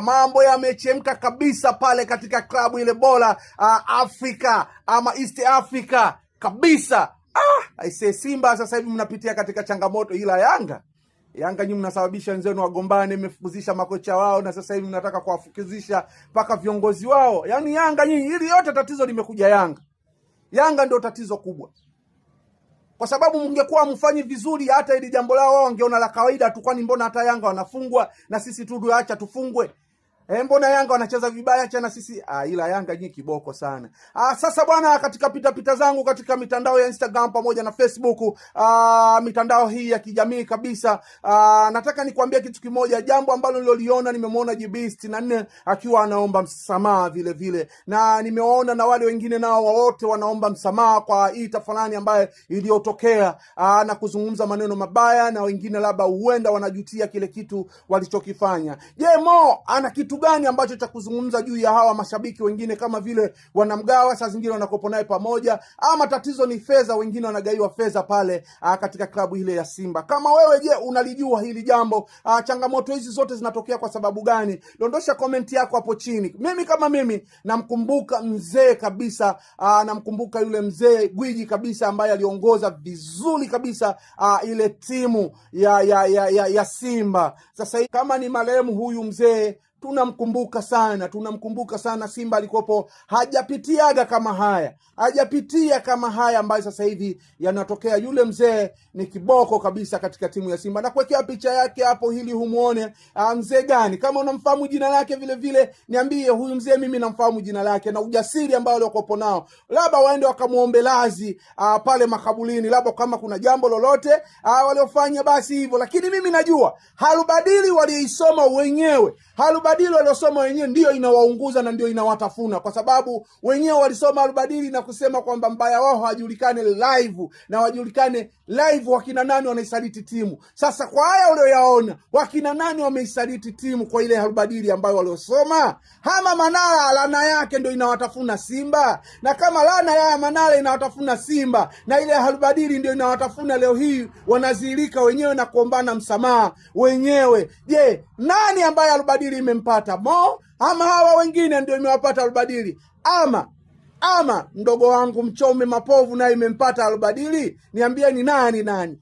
Mambo yamechemka kabisa pale katika klabu ile bora Afrika ama East Africa kabisa. Aisee, Simba sasa hivi mnapitia katika changamoto, ila Yanga nyinyi mnasababisha wenzenu wagombane, mmefukuzisha makocha wao na sasa hivi mnataka kuwafukuzisha mpaka viongozi wao. Yaani Yanga nyinyi, hili yote tatizo limekuja Yanga. Yanga ndio tatizo kubwa. Kwa sababu mngekuwa mfanyi vizuri, hata ili jambo lao wao wangeona la kawaida tu, kwani mbona hata Yanga wanafungwa na sisi tu tuacha tufungwe? Mbona Yanga wanacheza vibaya, acha na sisi. Ila Yanga nyinyi kiboko sana. Sasa bwana, katika pita zangu katika mitandao ya Instagram pamoja na Facebook, mitandao hii ya kijamii kabisa, nataka nikwambie kitu kimoja, jambo ambalo niloliona. Nimemwona JB64 akiwa anaomba msamaha vile vile, na nimeona na wale wengine nao wote wanaomba msamaha kwa hii tafalani ambaye iliyotokea, na kuzungumza maneno mabaya, na wengine labda huenda wanajutia kile kitu walichokifanya. Je, Mo ana kitu gani ambacho cha kuzungumza juu ya hawa mashabiki wengine, kama vile wanamgawa, saa zingine wanakopo naye pamoja, ama tatizo ni fedha, wengine wanagaiwa fedha pale katika klabu ile ya Simba? Kama wewe, je, unalijua hili jambo? Changamoto hizi zote zinatokea kwa sababu gani? Dondosha komenti yako hapo chini. Mimi namkumbuka mzee kabisa, namkumbuka yule mzee gwiji kabisa ambaye aliongoza vizuri kabisa ile timu ya Simba. Sasa kama ni marehemu huyu mzee, tunamkumbuka sana. Simba alikopo hajapitia kama haya ambayo sasa hivi yanatokea. Yule mzee ni kiboko kabisa katika timu ya Simba, na kuwekea picha yake hapo ili humuone. Mzee gani? Kama unamfahamu jina lake vile vile niambie. Huyu mzee mimi namfahamu jina lake, na ujasiri ambao alikopo nao, labda waende wakamuombe lazi pale makabulini, labda kama kuna jambo lolote waliofanya basi hivyo. Lakini mimi najua halubadili waliisoma wenyewe, halubadili waliosoma wenyewe ndio inawaunguza na ndio inawatafuna, kwa sababu wenyewe walisoma halubadili na kusema kwamba mbaya wao hawajulikane live, na wajulikane live wakina nani wanaisaliti timu. Sasa kwa haya ulioyaona, wakina nani wameisaliti timu kwa ile halubadili ambayo waliosoma? Hama Manara lana yake ndio inawatafuna Simba, na kama lana ya Manara inawatafuna Simba na ile halubadili ndio inawatafuna, leo hii wanazilika wenyewe na kuombana msamaha wenyewe. Je, nani ambaye halubadili imempata? Mo ama hawa wengine ndio imewapata halubadili? Ama mdogo wangu Mchome Mapovu naye imempata halubadili? Niambie ni nani?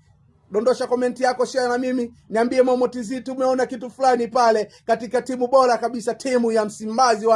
Dondosha komenti yako, share na mimi, niambie Momo TZ tumeona kitu fulani pale katika timu bora kabisa, timu ya Msimbazi wa